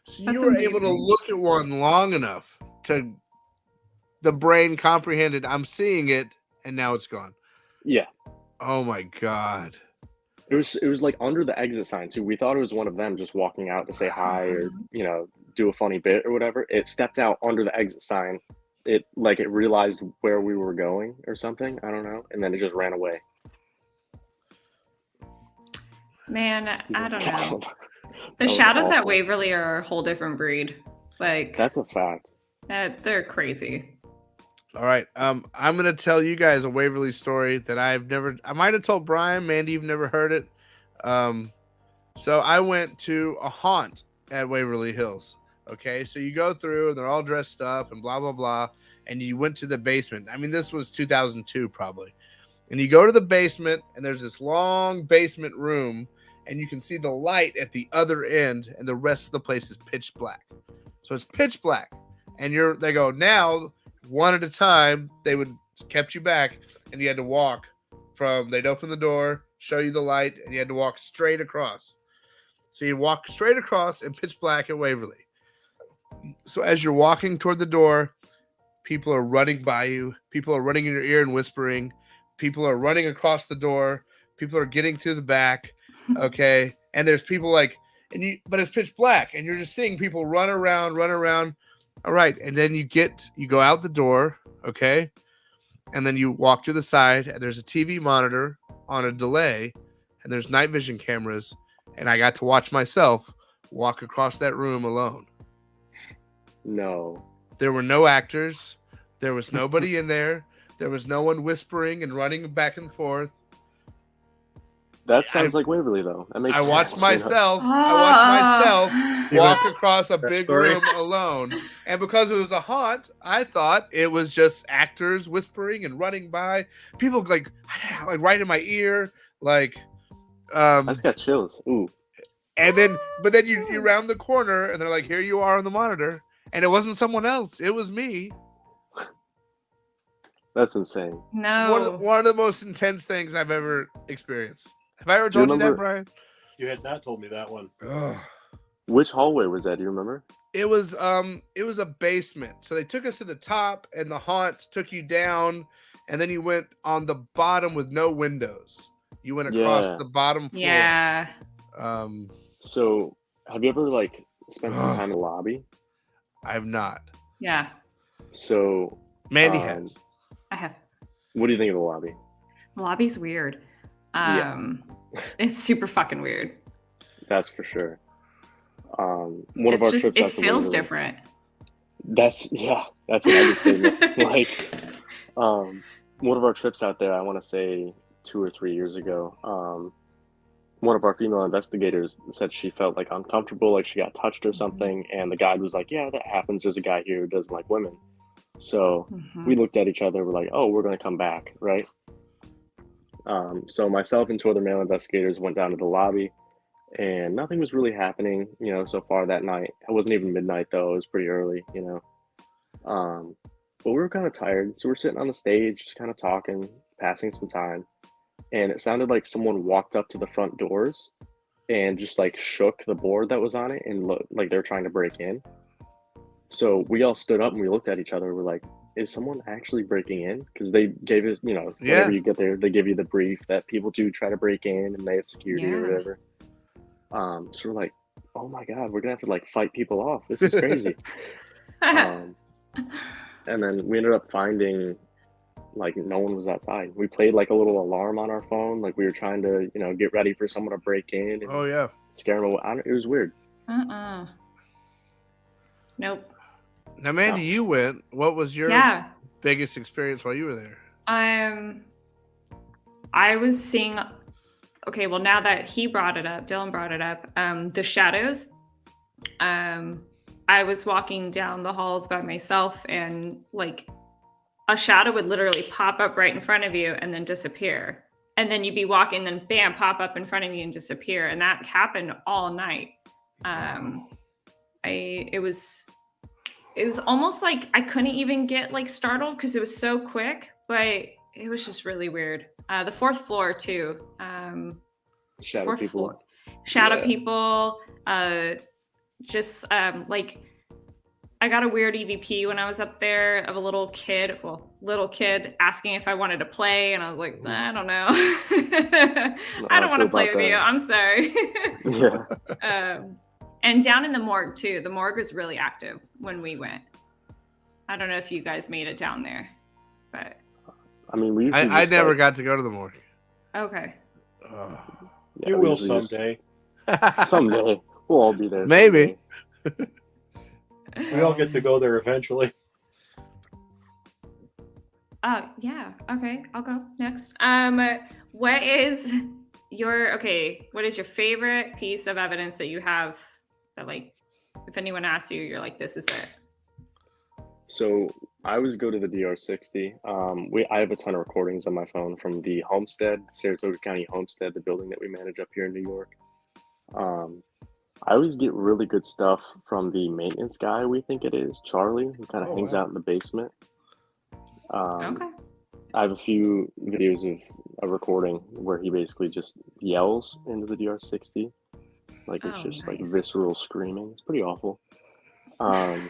So you were able to look at one long enough to the brain comprehended, I'm seeing it, and now it's gone. Yeah. Oh my God. It was like under the exit sign too. We thought it was one of them just walking out to say hi or, do a funny bit or whatever. It stepped out under the exit sign. It realized where we were going or something. I don't know. And then it just ran away. Man, I don't know. The shadows at Waverly are a whole different breed. Like that's a fact. They're crazy. All right. I'm gonna tell you guys a Waverly story that I might have told Brian. Mandy, you've never heard it. So I went to a haunt at Waverly Hills. Okay, so you go through and they're all dressed up and blah blah blah, and you went to the basement. I mean, this was 2002 probably. And you go to the basement, and there's this long basement room, and you can see the light at the other end, and the rest of the place is pitch black. So it's pitch black, and they go now one at a time. They would kept you back, and you had to walk they'd open the door, show you the light, and you had to walk straight across. So you walk straight across in pitch black at Waverly. So as you're walking toward the door, people are running by you. People are running in your ear and whispering. People are running across the door. People are getting to the back. Okay. And there's people but it's pitch black, and you're just seeing people run around. All right. And then you go out the door. Okay. and then you walk to the side, and there's a TV monitor on a delay, and there's night vision cameras, and I got to watch myself walk across that room alone. No. There were no actors. There was nobody in there. There was no one whispering and running back and forth. That sounds like Waverly, though. That makes I watched sense, you know? myself. Oh. I watched myself walk across a That big story? room alone, and because it was a haunt, I thought it was just actors whispering and running by. People like right in my ear, like. I just got chills. Ooh. And then, but then you round the corner, and they're like, "Here you are on the monitor," and it wasn't someone else; it was me. That's insane. No. One of the most intense things I've ever experienced. Have I ever Do you told you that, remember- Brian? You had not told me that one. Ugh. Which hallway was that? Do you remember? It was a basement. So they took us to the top, and the haunt took you down, and then you went on the bottom with no windows. You went across Yeah. the bottom floor. Yeah. So, have you ever like spent some Ugh. time in the lobby? I have not. Yeah. So, Mandy Um, has. I have. what do you think of the lobby? The lobby's weird. Yeah. It's super fucking weird. That's for sure. One of our trips. It out to feels Waverly- different. That's an understatement. Like, one of our trips out there, I want to say 2 or 3 years ago. One of our female investigators said she felt like uncomfortable, like she got touched or something, and the guide was like, "Yeah, that happens. There's a guy here who doesn't like women." So Mhm. we looked at each other. We're like, "Oh, we're going to come back, right?" So myself and 2 other male investigators went down to the lobby, and nothing was really happening, so far that night. It wasn't even midnight though; it was pretty early, But we were kind of tired, so we're sitting on the stage, just kind of talking, passing some time, and it sounded like someone walked up to the front doors and just like shook the board that was on it, and like they're trying to break in. So we all stood up and we looked at each other. We're like, is someone actually breaking in? Because they gave us, Yeah. whenever you get there, they give you the brief that people do try to break in and they have security or Yeah. whatever. So we're like, oh my God, we're gonna have to like fight people off. This is crazy. And then we ended up finding like no one was outside. We played like a little alarm on our phone, like we were trying to, get ready for someone to break in and Oh yeah. scare them away. It was weird. Nope. Now, Mandy, you went. What was your Yeah. biggest experience while you were there? I was seeing. Okay, well, now that Dylan brought it up, the shadows. I was walking down the halls by myself, and like a shadow would literally pop up right in front of you and then disappear. And then you'd be walking, then bam, pop up in front of you and disappear. And that happened all night. It was almost like I couldn't even get like startled because it was so quick, but it was just really weird. The 4th floor too. Shadow 4th people. floor. Shadow Yeah. people. Just like I got a weird EVP when I was up there of a little kid asking if I wanted to play, and I was like, I don't know. I don't want to feel play about with you. that. I'm sorry. Yeah. And down in the morgue too. The morgue was really active when we went. I don't know if you guys made it down there, but I mean, we usually I just, never like, got to go to the morgue. okay. Ugh. yeah, You we will usually just- someday. Someday. We'll all be there. Maybe. someday. We all get to go there eventually. Yeah. Okay, I'll go next. What is your favorite piece of evidence that you have that, like, if anyone asks you, you're like, this is it? So I always go to the DR60. I have a ton of recordings on my phone from the Homestead, Saratoga County Homestead, the building that we manage up here in New York. I always get really good stuff from the maintenance guy, we think it is, Charlie, who kind of Oh, hangs wow. out in the basement. Okay. I have a few videos of a recording where he basically just yells into the DR60. Like it's Oh, just like nice. visceral screaming. It's pretty awful. I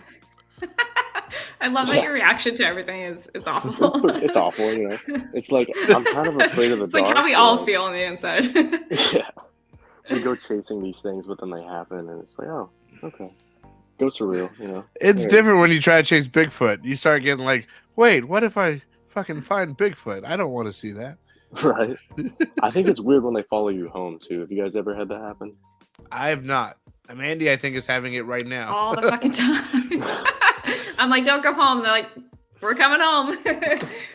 love that Yeah. your reaction to everything is awful. It's awful, It's like I'm kind of afraid of the It's dark. like how we but, all like, feel on the inside. Yeah. We go chasing these things, but then they happen, and it's like, oh, okay. Go surreal, It's Yeah. different when you try to chase Bigfoot. You start getting like, wait, what if I Fucking find Bigfoot. I don't want to see that. Right. I think it's weird when they follow you home too. Have you guys ever had that happen? I have not. Mandy, I think, is having it right now. All the fucking time. I'm like, don't go home. They're like, we're coming home.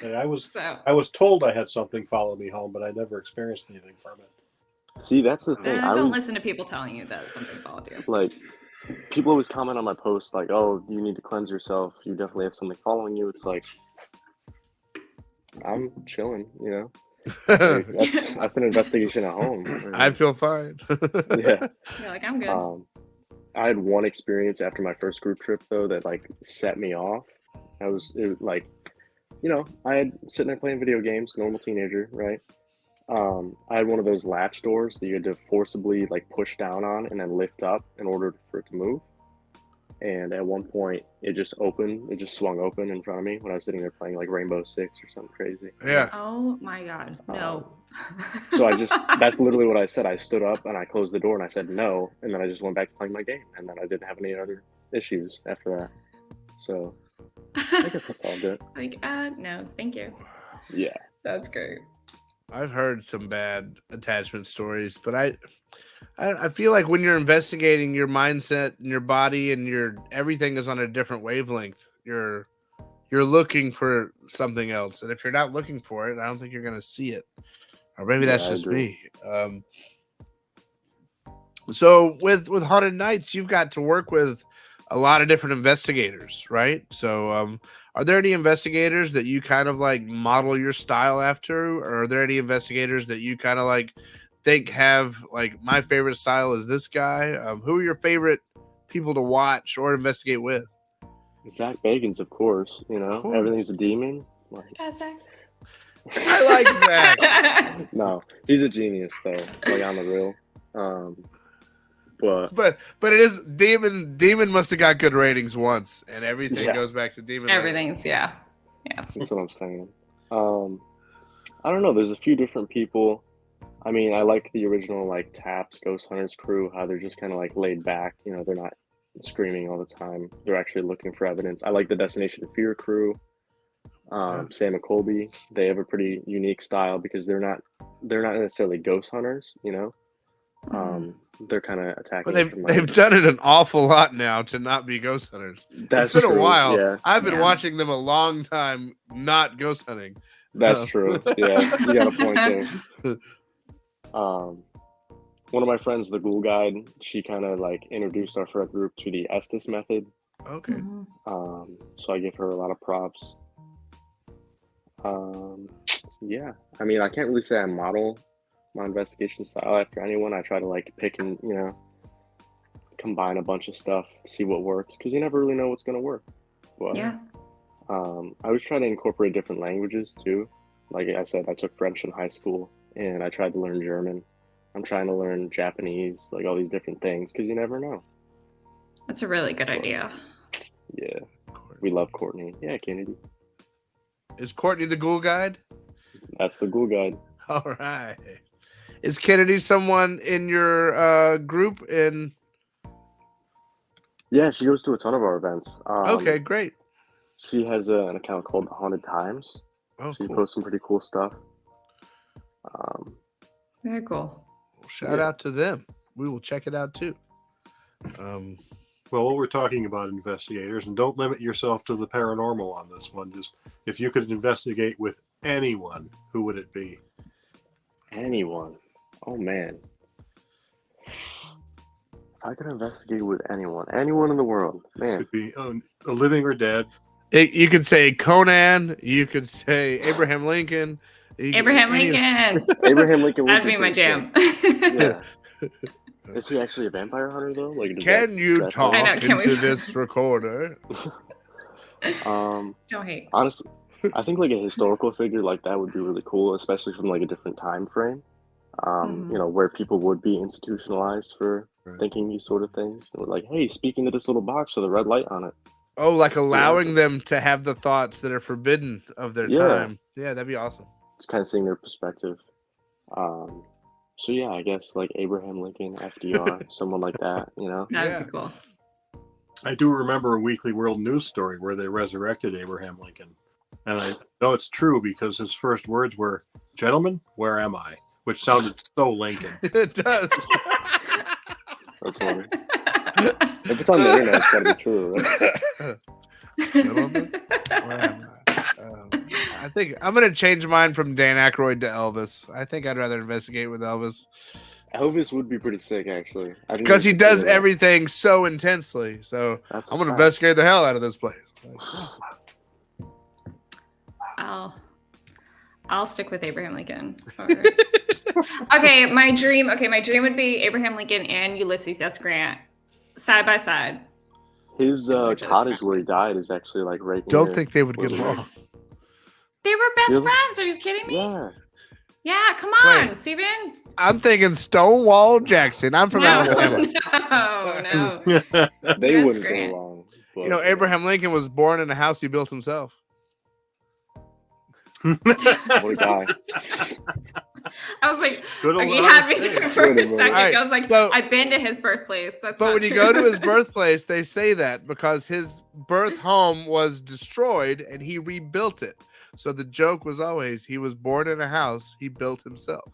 And I was So, told I had something follow me home, but I never experienced anything from it. See, that's the thing. don't listen to people telling you that something followed you. Like, people always comment on my posts like, "Oh, you need to cleanse yourself. You definitely have something following you." It's like, I'm chilling, you know. Like, that's an investigation at home. I feel fine. Yeah. You're like, I'm good. I had one experience after my first group trip though that like set me off. It was like, you know, I had sitting there playing video games, normal teenager, right? I had one of those latch doors that you had to forcibly like push down on and then lift up in order for it to move. And at one point, it just swung open in front of me when I was sitting there playing like Rainbow Six or something crazy. Yeah. Oh my God. No. So that's literally what I said. I stood up and I closed the door and I said no. And then I just went back to playing my game. And then I didn't have any other issues after that. So I guess that's all good. Like, no, thank you. Yeah. That's great. I've heard some bad attachment stories, but I feel like when you're investigating, your mindset and your body and everything is on a different wavelength. You're looking for something else, and if you're not looking for it, I don't think you're gonna see it. Or maybe that's Yeah, I just agree. me. So with Haunted Nights, you've got to work with a lot of different investigators, right? So are there any investigators that you kind of like model your style after, or are there any investigators that you kind of like think have like my favorite style is this guy? Who are your favorite people to watch or investigate with? Zach Bagans, of course. You know, course. everything's a demon. Like, I like Zach. no, he's a genius though. Like on the real. But it is Demon must have got good ratings once, and everything Yeah. goes back to Demon. Everything's, yeah. That's what I'm saying. I don't know. There's a few different people. I mean, I like the original like Taps Ghost Hunters crew. How they're just kind of like laid back. You know, they're not screaming all the time. They're actually looking for evidence. I like the Destination Fear crew. Sam and Colby. They have a pretty unique style because they're not necessarily ghost hunters. You know. They're kind of attacking. But they've done it an awful lot now to not be ghost hunters. That's it's been true, a while. Yeah. I've been watching them a long time, not ghost hunting. That's true. Yeah, you got a point there. One of my friends, the Ghoul Guide, she kind of like introduced our friend group to the Estes method. Okay. So I give her a lot of props. Yeah, I mean, I can't really say I model my investigation style after anyone. I try to like pick and, you know, combine a bunch of stuff, see what works, because you never really know what's going to work. But, Yeah. I was trying to incorporate different languages too. Like I said, I took French in high school and I tried to learn German. I'm trying to learn Japanese, like all these different things, because you never know. That's a really good idea. Yeah. We love Courtney. Yeah, Kennedy. Is Courtney the Ghoul Guide? That's the Ghoul Guide. All right. Is Kennedy someone in your group? Yeah, she goes to a ton of our events. Okay, great. She has an account called Haunted Times. Oh, She cool. posts some pretty cool stuff. Very cool. Well, shout out to them. We will check it out too. Well, we're talking about investigators, and don't limit yourself to the paranormal on this one. Just if you could investigate with anyone, who would it be? Anyone. Oh, man. If I could investigate with anyone in the world, man. Could be a living or dead. You could say Conan. You could say Abraham Lincoln. Abraham Lincoln. Abraham Lincoln would That'd be my pretty jam. sick. Yeah. Is he actually a vampire hunter though? Like, does Can that- you that talk I know, can into we- this recorder? Don't hate. Honestly, I think like a historical figure like that would be really cool, especially from like a different time frame. You know, where people would be institutionalized for thinking these sort of things. And we're like, hey, speak into this little box with a red light on it. Oh, like allowing them to have the thoughts that are forbidden of their time. Yeah, that'd be awesome. Just kind of seeing their perspective. So yeah, I guess like Abraham Lincoln, FDR, someone like that, you know? That'd be cool. I do remember a Weekly World News story where they resurrected Abraham Lincoln. And I know it's true because his first words were, "Gentlemen, where am I?" Which sounded so Lincoln. It does. That's funny. If it's on the internet, it's gotta be true, right? Gentlemen, where am I? I think I'm gonna change mine from Dan Aykroyd to Elvis. I think I'd rather investigate with Elvis Elvis would be pretty sick, actually. I didn't because he even does consider that. everything so intensely. So That's a I'm gonna fact. investigate the hell out of this place. I'll stick with Abraham Lincoln. Okay, my dream would be Abraham Lincoln and Ulysses S. Grant side by side. His Gorgeous. cottage where he died is actually like right near. Don't think they would get Where's it? along. They were best Really? friends. Are you kidding me? Yeah. Yeah, come on, Wait. Steven. I'm thinking Stonewall Jackson. I'm from No, Alabama. no. They That's wouldn't great. get along. But, You know, Abraham Lincoln was born in a house he built himself. What a guy. I was like, Good old you had me Irish there thing. for a Wait a minute. second. Alright, I was like, so- I've been to his birthplace. That's But not when you true. go to his birthplace, they say that because his birth home was destroyed and he rebuilt it. So the joke was always he was born in a house he built himself.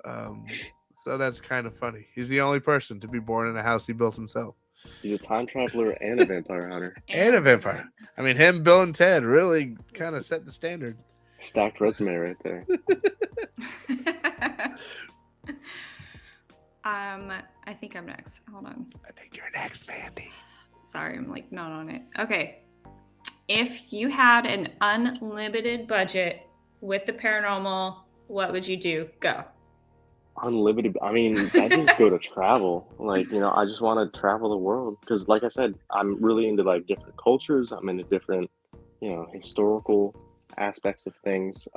So that's kind of funny. He's the only person to be born in a house he built himself. He's a time traveler and a vampire hunter. And a vampire. I mean, him, Bill, and Ted really kind of set the standard. Stacked resume right there. I think I'm next. Hold on. I think you're next, Mandy. Sorry, I'm like not on it. Okay. If you had an unlimited budget with the paranormal, what would you do? Go. Unlimited. I mean, I just go to travel. Like, you know, I just want to travel the world because, like I said, I'm really into like different cultures. I'm into different, you know, historical aspects of things.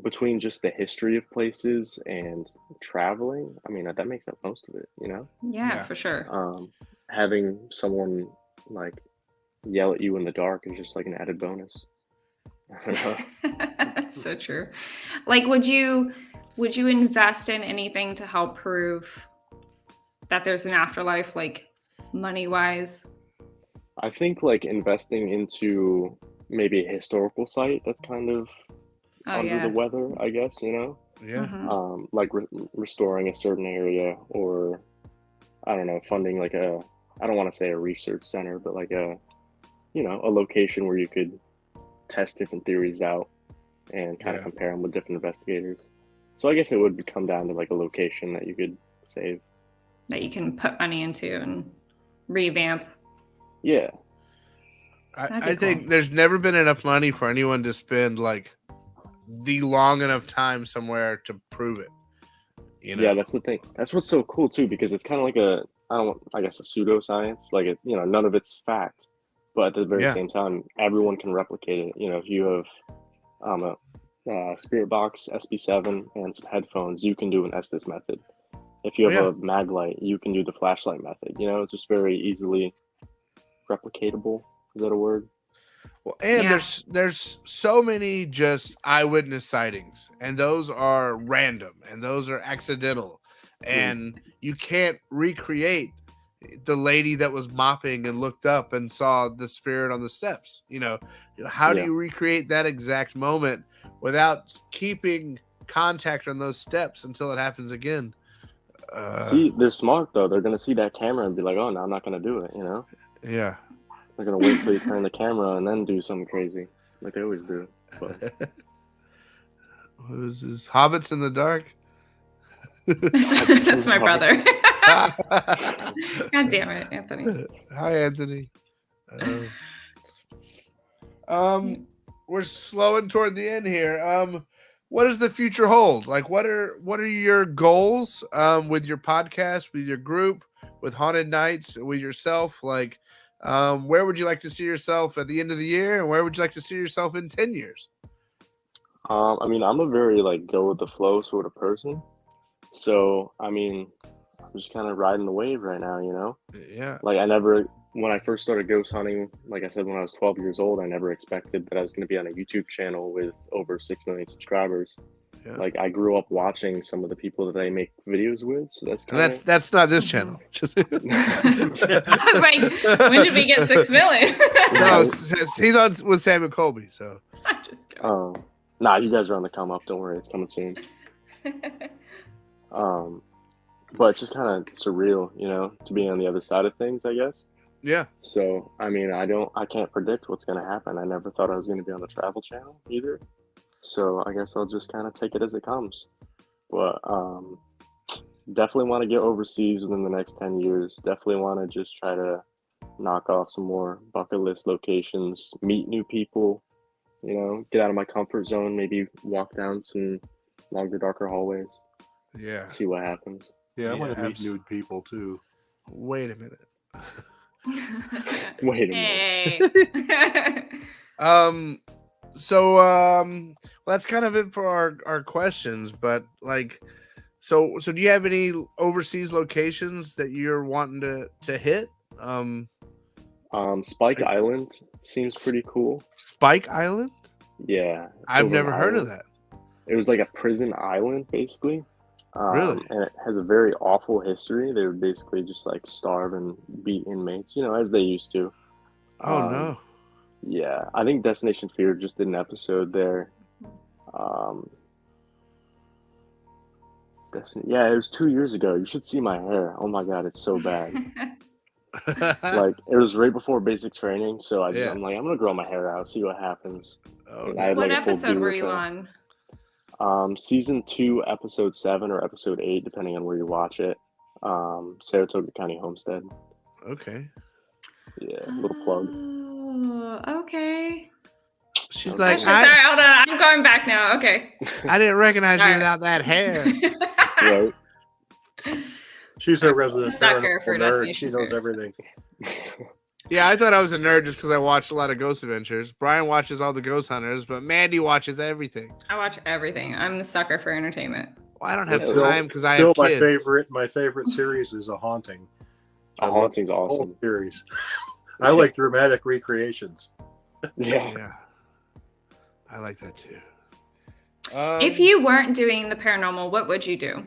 Between just the history of places and traveling, I mean, that makes up most of it, you know? Yeah, for sure. Having someone like yell at you in the dark is just like an added bonus. I don't know. That's so true. Like, would you invest in anything to help prove that there's an afterlife, like money wise? I think like investing into maybe a historical site that's kind of under the weather, I guess, you know? Yeah. Mhm. Like restoring a certain area, or I don't know, funding like I don't want to say a research center, but like a location where you could test different theories out and kind of compare them with different investigators. So I guess it would come down to like a location that you could save. That you can put money into and revamp. Yeah. I think there's never been enough money for anyone to spend like the long enough time somewhere to prove it. You know? Yeah, that's the thing. That's what's so cool too, because it's kind of like a pseudoscience. Like none of it's fact, but at the very same time, everyone can replicate it. You know, if you have a Spirit Box SB7 and some headphones, you can do an Estes method. If you have a mag light, you can do the flashlight method. You know, it's just very easily replicatable. Is that a word? Well, and there's so many just eyewitness sightings, and those are random, and those are accidental, and you can't recreate the lady that was mopping and looked up and saw the spirit on the steps. You know, how do you recreate that exact moment without keeping contact on those steps until it happens again? See, they're smart though. They're gonna see that camera and be like, "Oh, no, I'm not gonna do it." You know? Yeah. They're gonna wait till you turn the camera and then do something crazy, like they always do. But What was this? Hobbits in the Dark? That's my brother. God damn it, Anthony. Hi, Anthony. We're slowing toward the end here. What does the future hold? Like, what are your goals with your podcast, with your group, with Haunted Nights, with yourself? Like, where would you like to see yourself at the end of the year, and where would you like to see yourself in 10 years? I mean, I'm a very like go with the flow sort of person. So I mean, I'm just kind of riding the wave right now, you know? Yeah. Like when I first started ghost hunting, like I said, when I was 12 years old, I never expected that I was going to be on a YouTube channel with over 6 million subscribers. Yeah. Like I grew up watching some of the people that I make videos with, so that's And kind of that's not this channel. Just I was like, when did we get 6 million? no, he's on with Sam and Colby. So I'm just kidding. Nah, you guys are on the come up. Don't worry, it's coming soon. But it's just kind of surreal, you know, to be on the other side of things, I guess. yeah, So, I mean, I can't predict what's going to happen. I never thought I was going to be on the Travel Channel either. So, I guess I'll just kind of take it as it comes. But definitely want to get overseas within the next 10 years. Definitely want to just try to knock off some more bucket list locations, meet new people, you know, get out of my comfort zone, maybe walk down some longer, darker hallways, yeah. see what happens. Yeah, I Yeah, want to meet nude people too. Wait a minute. Wait a minute. Hey. Well, that's kind of it for our questions, but like, so do you have any overseas locations that you're wanting to hit? Spike Island seems pretty cool. Spike Island? Yeah. it's I've over never an heard of island. that. It was like a prison island, basically. Really? And it has a very awful history. They would basically just like starve and beat inmates, you know, as they used to. Oh Um, no. Yeah, I think Destination Fear just did an episode there. Yeah, it was 2 years ago. You should see my hair. Oh my god, it's so bad. Like it was right before basic training, so Yeah. I'm like, I'm gonna grow my hair out, see what happens. Oh, And no. I had What like a full episode were beard you with on? season 2, episode 7 or episode 8, depending on where you watch it. Saratoga County Homestead. Okay. Yeah, little plug. Oh, okay. She's Okay. like, Gosh, sorry, hold on. I'm going back now. Okay. I didn't recognize you Alright. without that hair. Right? She's a resident Sucker for paranormal nerd. Destination She knows Fears. everything. Yeah, I thought I was a nerd just because I watched a lot of Ghost Adventures. Brian watches all the Ghost Hunters, but Mandy watches everything. I watch everything. I'm a sucker for entertainment. Well, I don't have Yeah, time because I Still, have my kids. favorite series is A Haunting. A Haunting's The whole awesome. series. I like dramatic recreations. Yeah. Yeah, I like that too. If you weren't doing the paranormal, what would you do?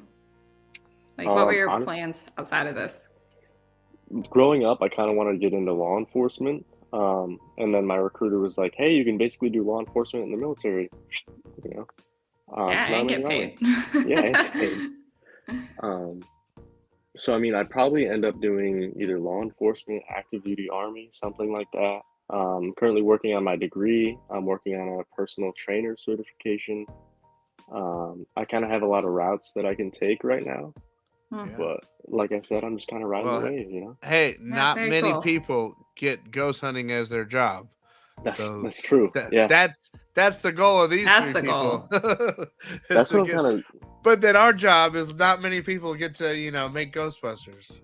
Like, what were your Honest- plans outside of this? Growing up, I kind of wanted to get into law enforcement. And then my recruiter was like, hey, you can basically do law enforcement in the military. You know? Yeah, so now and I'm get in the paid. Army. Yeah, and get paid. So, I mean, I'd probably end up doing either law enforcement, active duty Army, something like that. Currently working on my degree. I'm working on a personal trainer certification. I kind of have a lot of routes that I can take right now. Yeah. But like I said, I'm just kind of riding Well, the wave, you know? Hey, not very many cool. people get ghost hunting as their job. That's So true. Yeah, That's the goal of these That's three the people. Is that's to what I'm get- kind of. But then our job is not many people get to make Ghostbusters.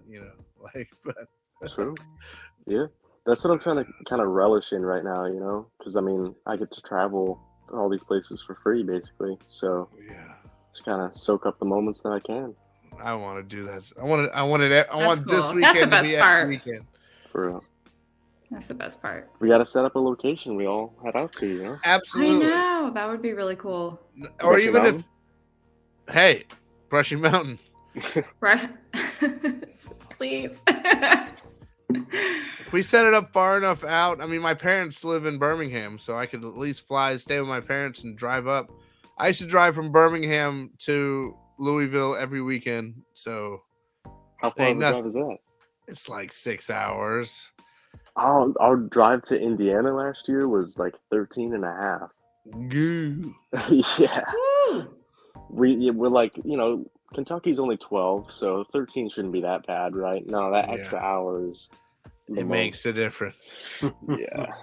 But True. Yeah. That's what I'm trying to kind of relish in right now, you know? Because, I mean, I get to travel all these places for free, basically. So yeah, just kind of soak up the moments that I can. I want to do that. I want this cool. That's the weekend to best be part. every weekend. For real. That's the best part. We got to set up a location we all head out to, you know? Absolutely. I know. That would be really cool. Or Brushy even Mountain? if, hey, Brushy Mountain. Right? Please. If we set it up far enough out, I mean, my parents live in Birmingham, so I could at least fly, stay with my parents, and drive up. I used to drive from Birmingham to Louisville every weekend, so How far of Ain't a drive nothing. is that? it's like 6 hours. Our drive to Indiana last year was like 13 and a half. Goo. Yeah. Woo! We're like, you know, Kentucky's only 12, so 13 shouldn't be that bad, right? No, that Yeah. extra hour is the It makes a difference. most. Yeah.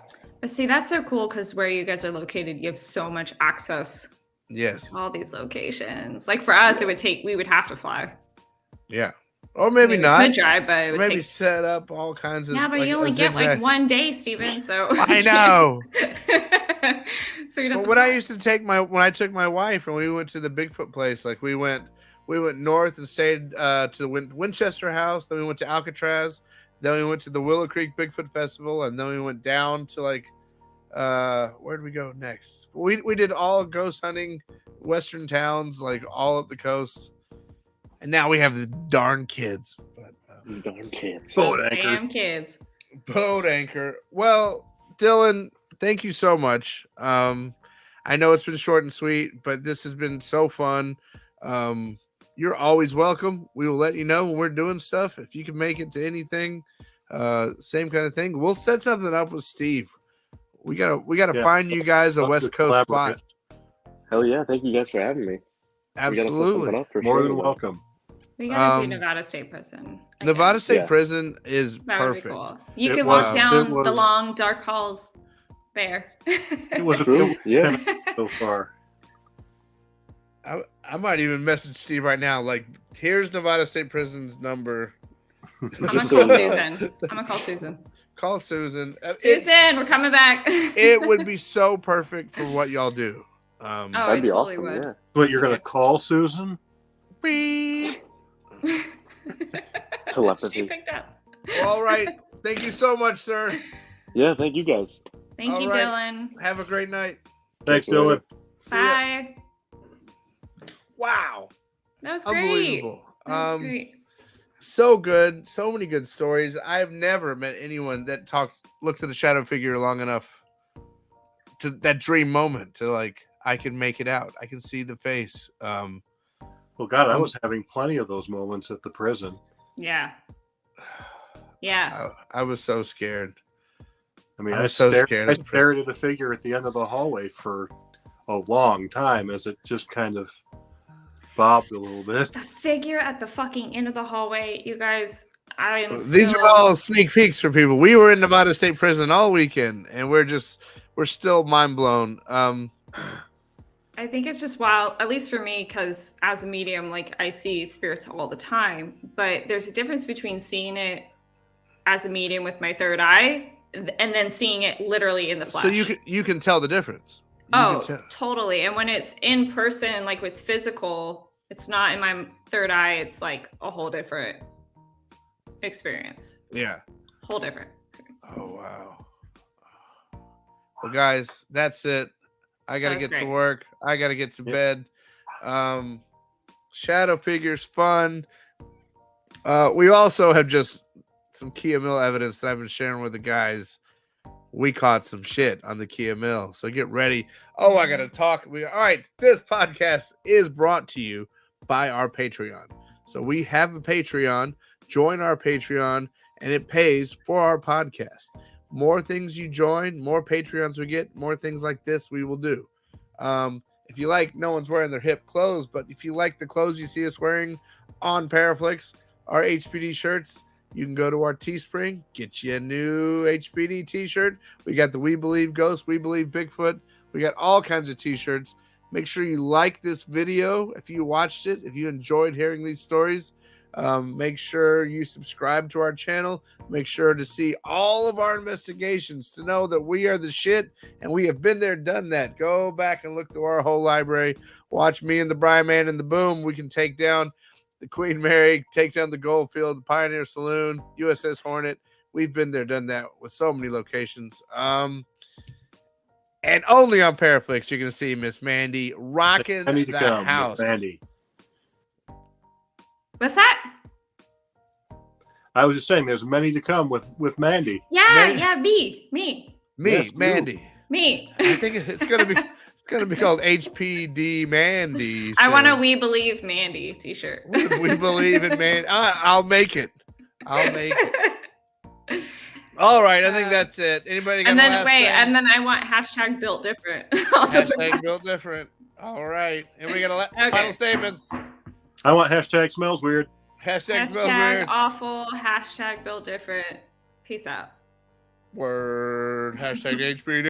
But see, that's so cool because where you guys are located, you have so much access Yes. to all these locations. Like for us, we would have to fly. Yeah. Or I maybe mean, we not. could drive, but it Or would maybe take. set up all kinds of. Yeah, but like you a only get like zigzag- one day, Steven. So I know. So you'd have But to when I fly. used to take when I took my wife and we went to the Bigfoot place, like we went north and stayed to the Winchester House, then we went to Alcatraz, then we went to the Willow Creek Bigfoot Festival, and then we went down to like Where'd we go next? We did all ghost hunting, western towns, like all up the coast, and now we have the darn kids. But These darn kids. Boat Those anchors. damn kids. boat anchor. Well, Dylan, thank you so much. I know it's been short and sweet, but this has been so fun. You're always welcome. We will let you know when we're doing stuff. If you can make it to anything, same kind of thing. We'll set something up with Steve. We gotta find you guys a Love West to Coast collaborate. spot. Hell yeah! Thank you guys for having me. We gotta set something Absolutely. up for More sure, than though. welcome. We gotta do Um, Nevada State Prison. again. Nevada State Yeah. Prison is That would be perfect. cool. You It can was- walk it down the was- long dark halls there. It was a True. Yeah. so far. I might even message Steve right now. Like, here's Nevada State Prison's number. I'm gonna Just call so you know. Susan. I'm gonna call Susan. Call Susan. Susan, we're coming back. It would be so perfect for what y'all do. Oh, I That'd be totally awesome. would. Yeah. What, you're gonna call Susan? Beep. She Telepathy. picked up. All right. Thank you so much, sir. Yeah. Thank you guys. Thank All you, right. Dylan. Have a great night. Thanks, Thank you. Dylan. See ya. Bye. Wow. That was great. Unbelievable. That was great. So good. So many good stories. I've never met anyone that looked at the shadow figure long enough to that dream moment to like, I can make it out. I can see the face. Well, God, I was having plenty of those moments at the prison. Yeah. Yeah. I was so scared. I mean, I I was so stared, scared I at the prison. stared at a figure at the end of the hallway for a long time as it just kind of bobbed a little bit. The figure at the fucking end of the hallway, you guys. I am. These still- are all sneak peeks for people. We were in Nevada State Prison all weekend, and we're still mind blown. I think it's just wild, at least for me, because as a medium, like I see spirits all the time. But there's a difference between seeing it as a medium with my third eye and then seeing it literally in the flesh. So you can tell the difference. You Oh, can tell. totally. And when it's in person, like it's physical, it's not in my third eye. It's like a whole different experience. Yeah. Whole different experience. Oh wow. Well, guys, that's it. I gotta That was get to great. work. I gotta get to Yep. bed. Shadow figures, fun. We also have just some Kia Mill evidence that I've been sharing with the guys. We caught some shit on the Kia Mill, so get ready. Oh, I gotta talk. All right, this podcast is brought to you by our Patreon. So we have a Patreon. Join our Patreon, and it pays for our podcast. More things you join, more Patreons we get, more things like this we will do. If you like, no one's wearing their hip clothes, but if you like the clothes you see us wearing on Paraflix, our HPD shirts, you can go to our Teespring, get you a new HPD t-shirt. We got the We Believe Ghost, We Believe Bigfoot. We got all kinds of t-shirts. Make sure you like this video if you watched it, if you enjoyed hearing these stories. Make sure you subscribe to our channel. Make sure to see all of our investigations to know that we are the shit and we have been there, done that. Go back and look through our whole library. Watch me and the Brian Man and the Boom. We can take down the Queen Mary, take down the Goldfield, the Pioneer Saloon, USS Hornet. We've been there, done that with so many locations. And only on Paraflix, you're going to see Miss Mandy rocking I need to the come, house. Miss Mandy. What's that? I was just saying, there's many to come with Mandy. Yeah, Man- yeah, me. Me, Yes, you. Mandy. I I think it's gonna be called HPD Mandy. want a so We Believe Mandy t-shirt. we believe in man. I'll make it. I'll make it. All right, I think that's it. Anybody got And a then last wait, thing? and then I want hashtag built different. Hashtag built different. All right, and we got Okay. final statements. I want hashtag smells weird. Hashtag smells Hashtag weird. awful. Hashtag built different. Peace out. Word. Hashtag HPD.